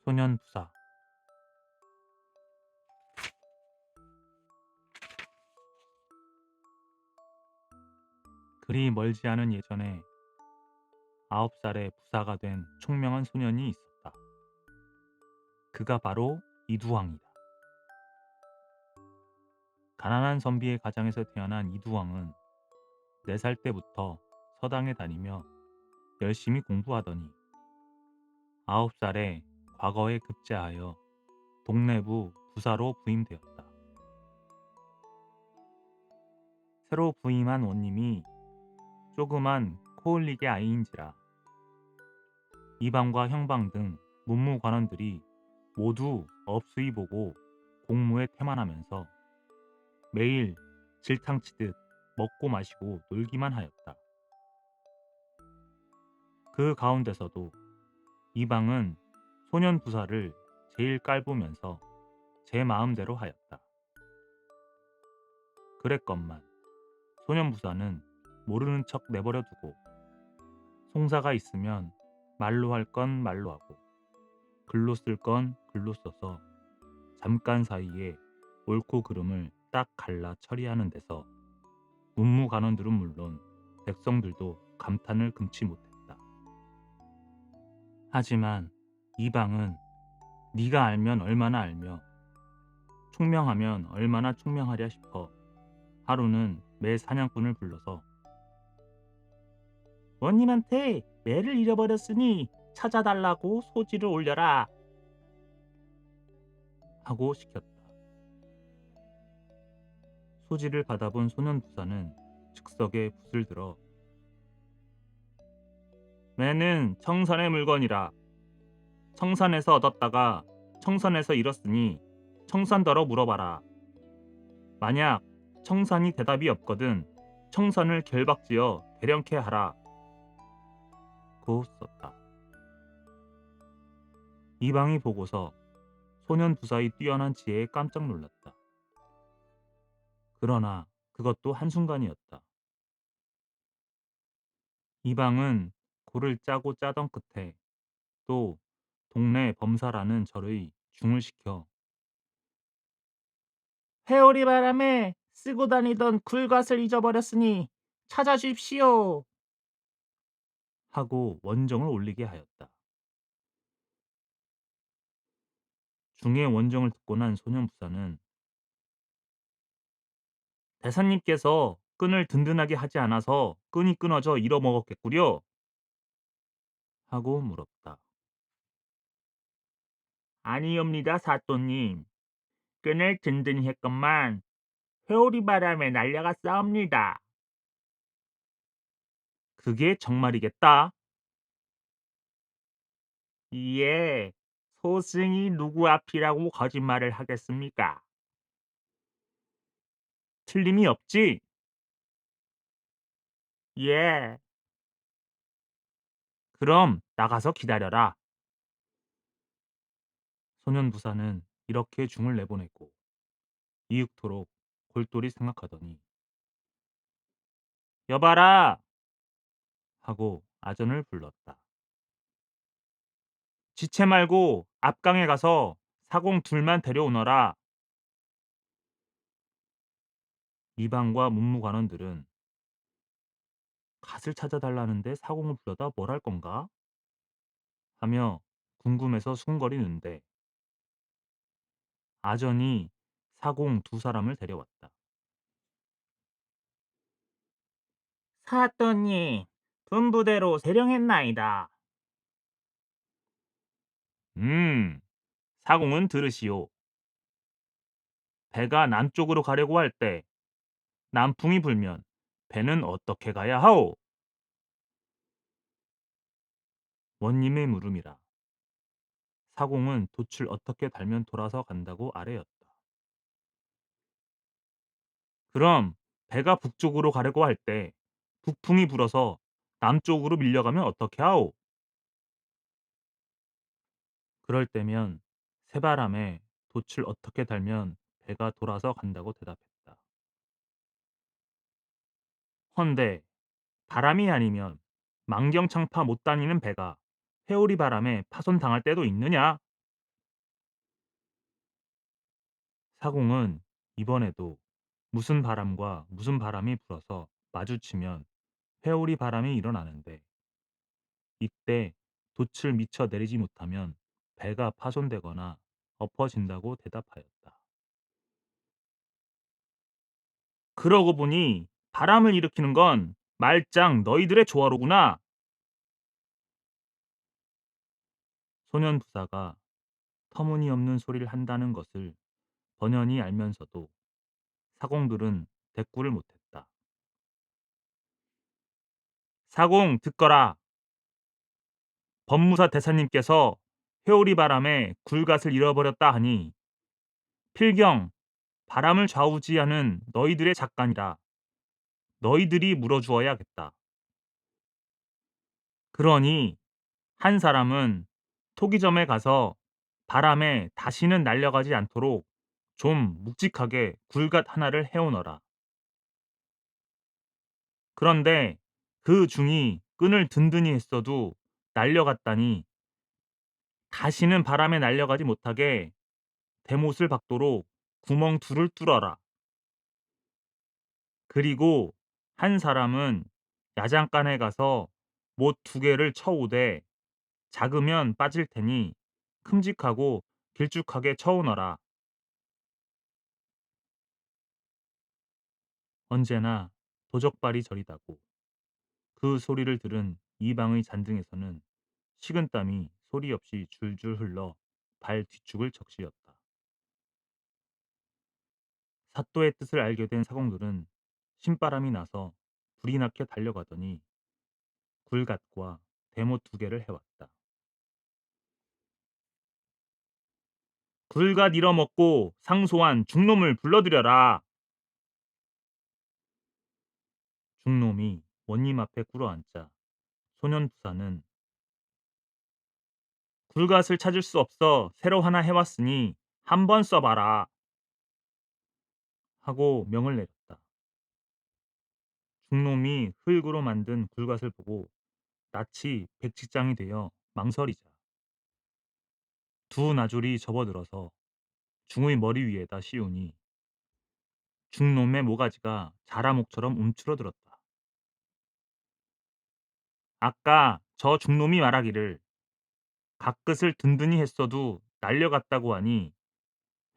소년부사. 그리 멀지 않은 예전에 9살에 부사가 된 총명한 소년이 있었다. 그가 바로 이두왕이다. 가난한 선비의 가정에서 태어난 이두왕은 4살 때부터 서당에 다니며 열심히 공부하더니 9살에 과거에 급제하여 동래부 부사로 부임되었다. 새로 부임한 원님이 조그만 코울릭의 아이인지라 이방과 형방 등 문무관원들이 모두 업수이 보고 공무에 태만하면서 매일 질탕치듯 먹고 마시고 놀기만 하였다. 그 가운데서도 이방은 소년 부사를 제일 깔보면서 제 마음대로 하였다. 그랬건만 소년 부사는 모르는 척 내버려 두고 송사가 있으면 말로 할 건 말로 하고 글로 쓸 건 글로 써서 잠깐 사이에 옳고 그름을 딱 갈라 처리하는 데서 문무관원들은 물론 백성들도 감탄을 금치 못했다. 하지만 이방은 네가 알면 얼마나 알며 총명하면 얼마나 총명하랴 싶어 하루는 매 사냥꾼을 불러서 원님한테 매를 잃어버렸으니 찾아달라고 소지를 올려라 하고 시켰다. 소지를 받아본 소년부사는 즉석에 붓을 들어 매는 청산의 물건이라 청산에서 얻었다가 청산에서 잃었으니 청산더러 물어봐라. 만약 청산이 대답이 없거든 청산을 결박지어 대령케 하라. 고 썼다. 이방이 보고서 소년 부사의 뛰어난 지혜에 깜짝 놀랐다. 그러나 그것도 한순간이었다. 이방은 고를 짜고 짜던 끝에 또 동네 범사라는 절의 중을 시켜 회오리 바람에 쓰고 다니던 굴갓을 잊어버렸으니 찾아주십시오 하고 원정을 올리게 하였다. 중의 원정을 듣고 난 소년부사는 대사님께서 끈을 든든하게 하지 않아서 끈이 끊어져 잃어먹었겠구려 하고 물었다. 아니옵니다 사또님. 끈을 든든히 했건만 회오리 바람에 날려갔사옵니다. 그게 정말이겠다. 이에 소승이 누구 앞이라고 거짓말을 하겠습니까? 틀림이 없지? 예. 그럼 나가서 기다려라. 소년부사는 이렇게 중을 내보냈고 이윽토록 골똘히 생각하더니 여봐라 하고 아전을 불렀다. 지체 말고 앞강에 가서 사공 둘만 데려오너라. 이방과 문무관원들은 갓을 찾아달라는데 사공을 불러다 뭘 할 건가? 하며 궁금해서 수군거리는데 아전이 사공 2사람을 데려왔다. 사또님, 분부대로 세령했나이다. 사공은 들으시오. 배가 남쪽으로 가려고 할 때 남풍이 불면 배는 어떻게 가야 하오? 원님의 물음이라. 사공은 돛을 어떻게 달면 돌아서 간다고 아뢰었다. 그럼 배가 북쪽으로 가려고 할 때 북풍이 불어서 남쪽으로 밀려가면 어떻게 하오? 그럴 때면 새바람에 돛을 어떻게 달면 배가 돌아서 간다고 대답했다. 헌데 바람이 아니면 만경창파 못 다니는 배가 회오리 바람에 파손당할 때도 있느냐? 사공은 이번에도 무슨 바람과 무슨 바람이 불어서 마주치면 회오리 바람이 일어나는데, 이때 돛을 미처 내리지 못하면 배가 파손되거나 엎어진다고 대답하였다. 그러고 보니 바람을 일으키는 건 말짱 너희들의 조화로구나. 소년 부사가 터무니없는 소리를 한다는 것을 번연히 알면서도 사공들은 대꾸를 못했다. 사공 듣거라. 법무사 대사님께서 회오리 바람에 굴갓을 잃어버렸다 하니 필경 바람을 좌우지하는 너희들의 작가니라. 너희들이 물어주어야겠다. 그러니 한 사람은 토기점에 가서 바람에 다시는 날려가지 않도록 좀 묵직하게 굴갓 하나를 해오너라. 그런데 그 중이 끈을 든든히 했어도 날려갔다니 다시는 바람에 날려가지 못하게 대못을 박도록 구멍 둘을 뚫어라. 그리고 한 사람은 야장간에 가서 못 두 개를 쳐오되 작으면 빠질 테니 큼직하고 길쭉하게 쳐오너라. 언제나 도적발이 저리다고. 그 소리를 들은 이방의 잔등에서는 식은땀이 소리 없이 줄줄 흘러 발 뒤축을 적시었다. 사또의 뜻을 알게 된 사공들은 신바람이 나서 불이 나게 달려가더니 굴갓과 대못 두 개를 해왔다. 굴갓 잃어먹고 상소한 중놈을 불러들여라. 중놈이 원님 앞에 꿇어앉자 소년 부사는 굴갓을 찾을 수 없어 새로 하나 해왔으니 한번 써봐라 하고 명을 내렸다. 중놈이 흙으로 만든 굴갓을 보고 낯이 백지장이 되어 망설이자 두 나졸이 접어들어서 중의 머리 위에다 씌우니 중놈의 모가지가 자라목처럼 움츠러들었다. 아까 저 중놈이 말하기를 각끝을 든든히 했어도 날려갔다고 하니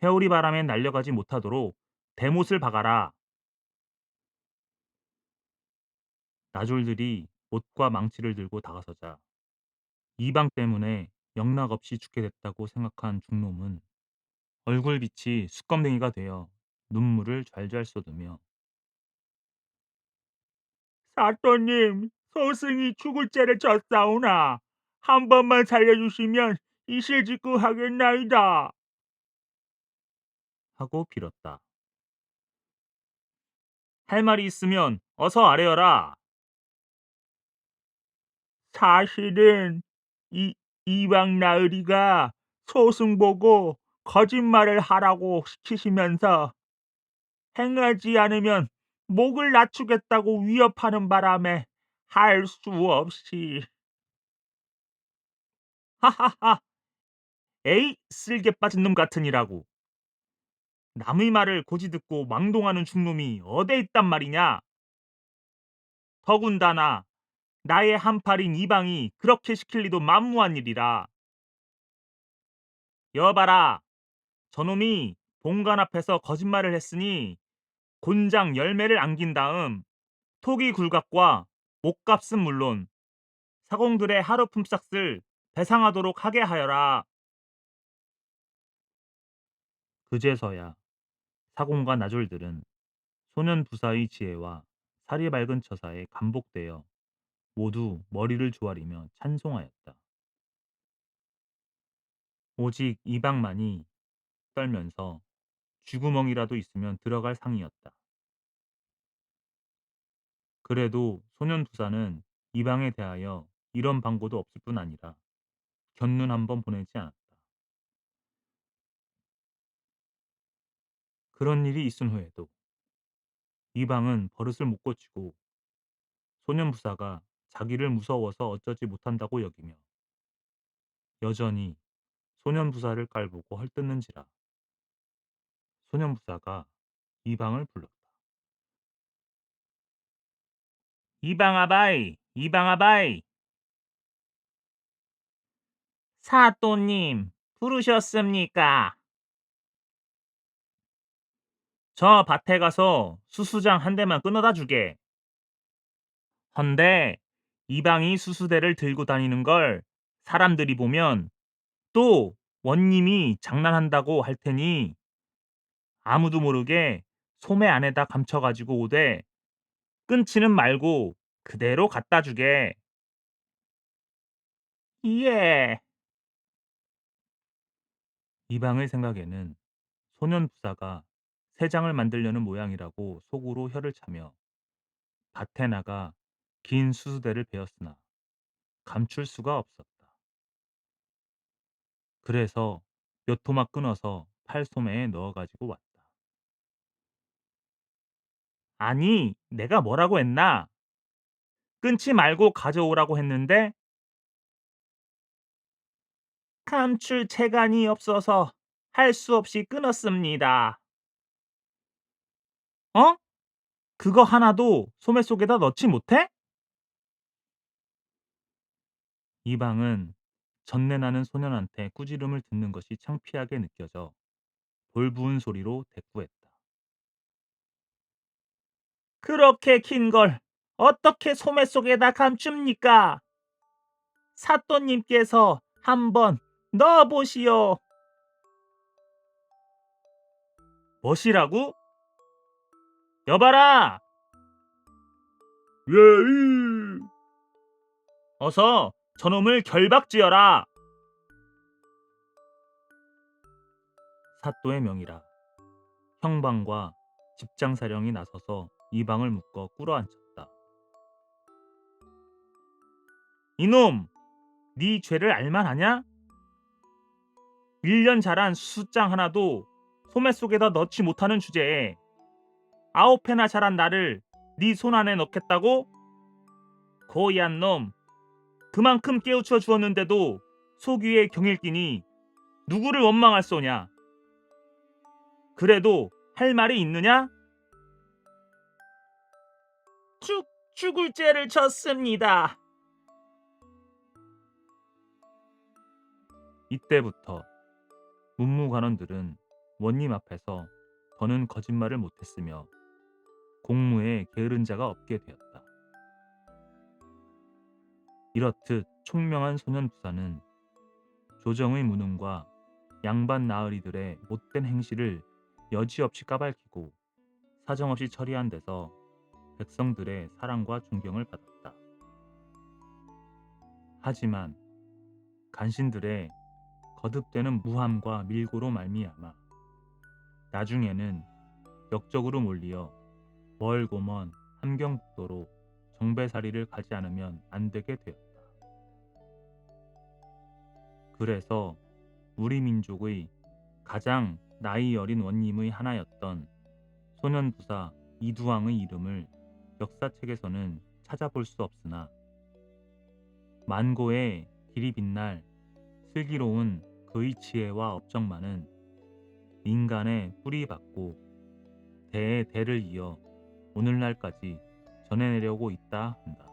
회오리 바람에 날려가지 못하도록 대못을 박아라. 나졸들이 못과 망치를 들고 다가서자 이방 때문에 영락없이 죽게 됐다고 생각한 중놈은 얼굴빛이 수검댕이가 되어 눈물을 잘잘 쏟으며 사또님, 소승이 죽을 죄를 졌사오나 한 번만 살려주시면 이실직고 하겠나이다 하고 빌었다. 할 말이 있으면 어서 아뢰어라. 사실은 이 이방 나으리가 소승 보고 거짓말을 하라고 시키시면서 행하지 않으면 목을 낮추겠다고 위협하는 바람에 할 수 없이 하하하 에이 쓸개 빠진 놈 같으니라고. 남의 말을 고지 듣고 망동하는 중놈이 어디 있단 말이냐. 더군다나 나의 한팔인 이방이 그렇게 시킬 리도 만무한 일이라. 여봐라, 저놈이 본관 앞에서 거짓말을 했으니 곤장 열매를 안긴 다음 토기 굴각과 목값은 물론 사공들의 하루 품삯을 배상하도록 하게 하여라. 그제서야 사공과 나졸들은 소년 부사의 지혜와 살이 밝은 처사에 감복되어 모두 머리를 조아리며 찬송하였다. 오직 이방만이 떨면서 쥐구멍이라도 있으면 들어갈 상이었다. 그래도 소년 부사는 이방에 대하여 이런 방고도 없을 뿐 아니라 견눈 한번 보내지 않았다. 그런 일이 있은 후에도 이방은 버릇을 못 고치고 소년 부사가 자기를 무서워서 어쩌지 못한다고 여기며 여전히 소년 부사를 깔보고 헐뜯는지라. 소년부사가 이방을 불렀다. 이방아바이, 이방아바이. 사또님, 부르셨습니까? 저 밭에 가서 수수장 한 대만 끊어다 주게. 헌데 이방이 수수대를 들고 다니는 걸 사람들이 보면 또 원님이 장난한다고 할 테니 아무도 모르게 소매 안에다 감춰가지고 오되 끊지는 말고 그대로 갖다 주게. 예. 이방의 생각에는 소년 부사가 새 장을 만들려는 모양이라고 속으로 혀를 차며 밭에 나가 긴 수수대를 베었으나 감출 수가 없었다. 그래서 몇 토막 끊어서 팔소매에 넣어가지고 왔다. 아니, 내가 뭐라고 했나? 끊지 말고 가져오라고 했는데 감출 채간이 없어서 할 수 없이 끊었습니다. 어? 그거 하나도 소매 속에다 넣지 못해? 이방은 전내나는 소년한테 꾸지름을 듣는 것이 창피하게 느껴져 돌부은 소리로 대꾸했다. 그렇게 긴 걸 어떻게 소매 속에다 감춥니까? 사또님께서 한번 넣어보시오. 뭐시라고? 여봐라! 예! 어서 저놈을 결박지어라! 사또의 명이라 형방과 집장사령이 나서서 이방을 묶어 꿇어앉혔다. 이놈! 네 죄를 알만하냐? 1년 자란 수장 하나도 소매 속에다 넣지 못하는 주제에 9회나 자란 나를 네 손 안에 넣겠다고? 고얀 놈! 그만큼 깨우쳐 주었는데도 속 위에 경일 끼니 누구를 원망할 소냐? 그래도 할 말이 있느냐? 죽을 죄를 졌습니다. 이때부터 문무관원들은 원님 앞에서 더는 거짓말을 못했으며 공무에 게으른 자가 없게 되었다. 이렇듯 총명한 소년 부사는 조정의 무능과 양반 나으리들의 못된 행실을 여지없이 까발키고 사정없이 처리한 데서 백성들의 사랑과 존경을 받았다. 하지만 간신들의 거듭되는 무함과 밀고로 말미암아 나중에는 역적으로 몰리어 멀고 먼 함경북도로 정배살이를 가지 않으면 안 되게 되었다. 그래서 우리 민족의 가장 나이 어린 원님의 하나였던 소년부사 이두왕의 이름을 역사책에서는 찾아볼 수 없으나 만고의 길이 빛날 슬기로운 그의 지혜와 업적만은 인간의 뿌리 받고 대의 대를 이어 오늘날까지 전해내려고 있다 한다.